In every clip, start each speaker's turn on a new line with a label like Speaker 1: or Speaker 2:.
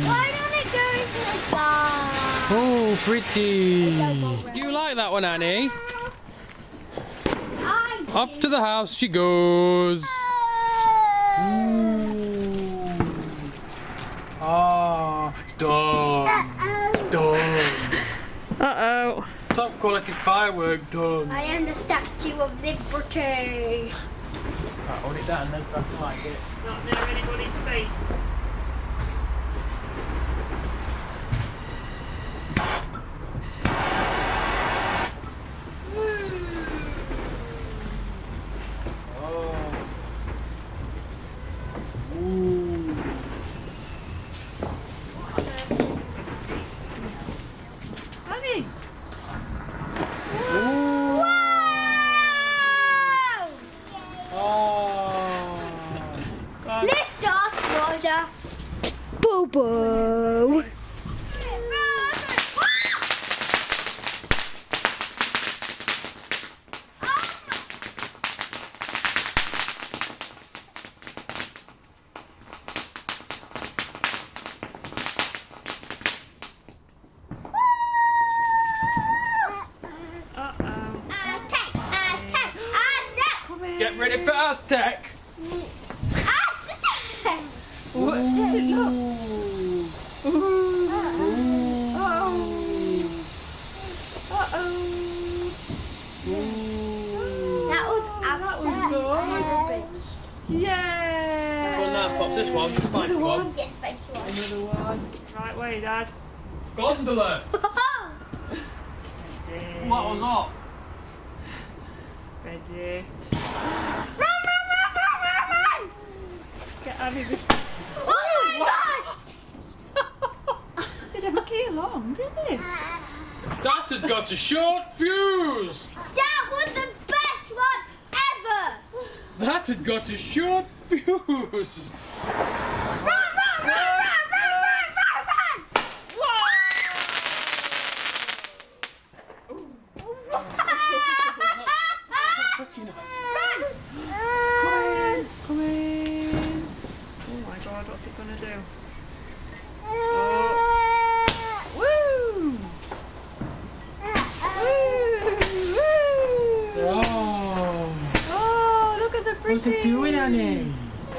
Speaker 1: Why don't it go into the sky?
Speaker 2: Oh, pretty. Do you like that one, Annie? Off to the house she goes. Ah, done.
Speaker 3: Uh-oh.
Speaker 2: Top quality firework done.
Speaker 1: I am the Statue of Liberty.
Speaker 2: Right, hold it down then so I can like it.
Speaker 3: Not near anybody's face. Honey!
Speaker 1: Lift off, water. Boo boo.
Speaker 2: Get ready for Aztec.
Speaker 3: What? Look.
Speaker 1: That was
Speaker 3: good. Yeah.
Speaker 2: Well, now pops this one. Spiky one.
Speaker 1: Yes, spiky one.
Speaker 3: Another one. Right way, Dad.
Speaker 2: Gondola.
Speaker 3: Ready.
Speaker 2: What was that?
Speaker 3: Ready.
Speaker 1: Run!
Speaker 3: Get Abby this.
Speaker 1: Oh my
Speaker 3: They don't get along, did they?
Speaker 2: That had got a short fuse.
Speaker 1: God! That was the best one ever!
Speaker 2: That had got a short fuse.
Speaker 1: Run!
Speaker 3: Come in. Oh my god, what's it gonna do? Oh. Woo! Woo! Oh, look at the pretty.
Speaker 2: What's it doing, Annie?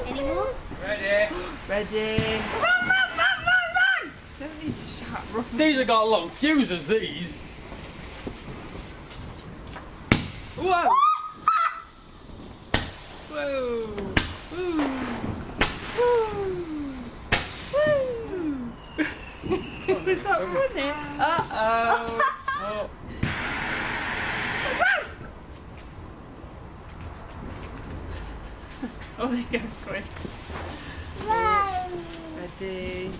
Speaker 1: Any more?
Speaker 2: Ready.
Speaker 3: Ready.
Speaker 1: Run!
Speaker 3: Don't need to shout. Run.
Speaker 2: These have got long fuses, these. Whoa! Whoa!
Speaker 3: Woo! Is that funny? Uh-oh.
Speaker 2: Oh.
Speaker 3: Oh, there you go, quick. Ready.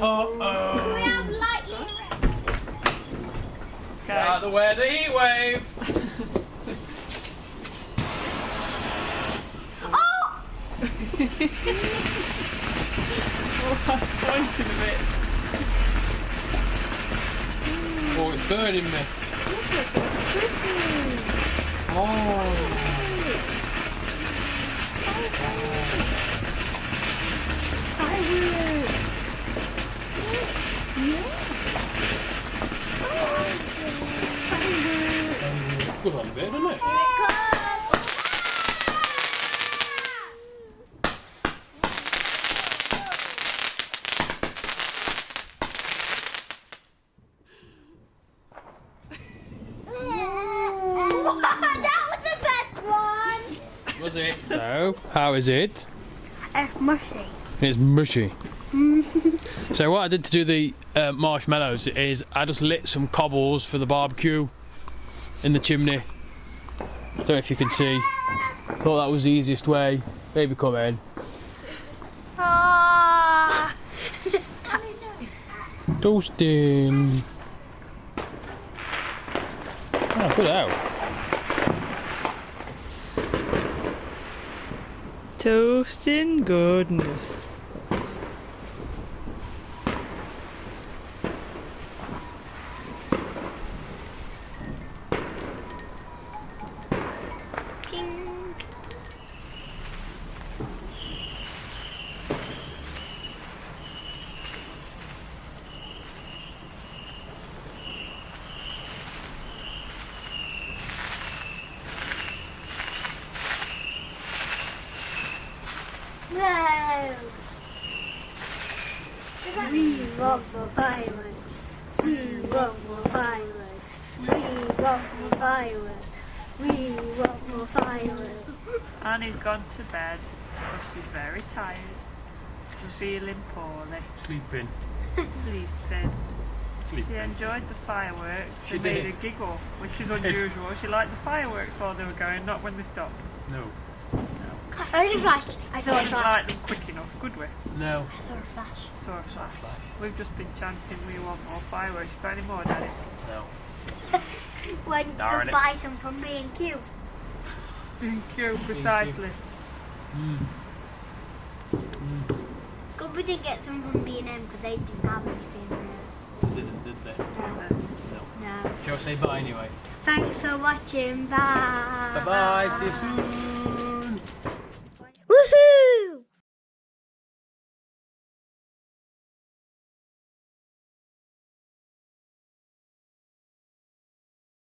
Speaker 1: We have lightning.
Speaker 3: Okay.
Speaker 2: Out of the way, the heat wave.
Speaker 1: Oh!
Speaker 3: Oh, that's pointing a bit.
Speaker 2: Oh, it's burning me. Oh. Good on a bit, isn't it?
Speaker 1: That was the best one!
Speaker 2: Was it? So, how is it?
Speaker 1: Mushy.
Speaker 2: It's mushy. So what I did to do the marshmallows is I just lit some cobbles for the barbecue in the chimney. Don't know if you can see. Thought that was the easiest way. Baby, come in.
Speaker 1: Ah.
Speaker 2: Toasting. Oh, good out.
Speaker 3: Toasting goodness.
Speaker 1: Ting. No. We want more fireworks. We want more fireworks. We want more fireworks. We want more fireworks.
Speaker 3: Annie's gone to bed because she's very tired. She's feeling poorly.
Speaker 2: Sleeping.
Speaker 3: Sleeping. She enjoyed the fireworks.
Speaker 2: She
Speaker 3: They made
Speaker 2: did.
Speaker 3: her giggle, which is unusual. She liked the fireworks while they were going, not when they stopped.
Speaker 2: No.
Speaker 1: Only flash. I saw a
Speaker 3: Didn't
Speaker 1: flash.
Speaker 3: like them quick enough, could we?
Speaker 2: No.
Speaker 1: I saw a flash.
Speaker 3: Saw a flash. We've just been chanting, we want more fireworks. You got any more, Daddy?
Speaker 2: No.
Speaker 1: Why did you
Speaker 2: Darn
Speaker 1: go
Speaker 2: it.
Speaker 1: buy some from B&Q?
Speaker 3: Thank you, precisely.
Speaker 1: Good we didn't get some from B&M because they didn't have anything there.
Speaker 2: Didn't, did they? No.
Speaker 1: No.
Speaker 2: Do you want to say bye anyway?
Speaker 1: Thanks for watching. Bye.
Speaker 2: Bye bye. See you soon.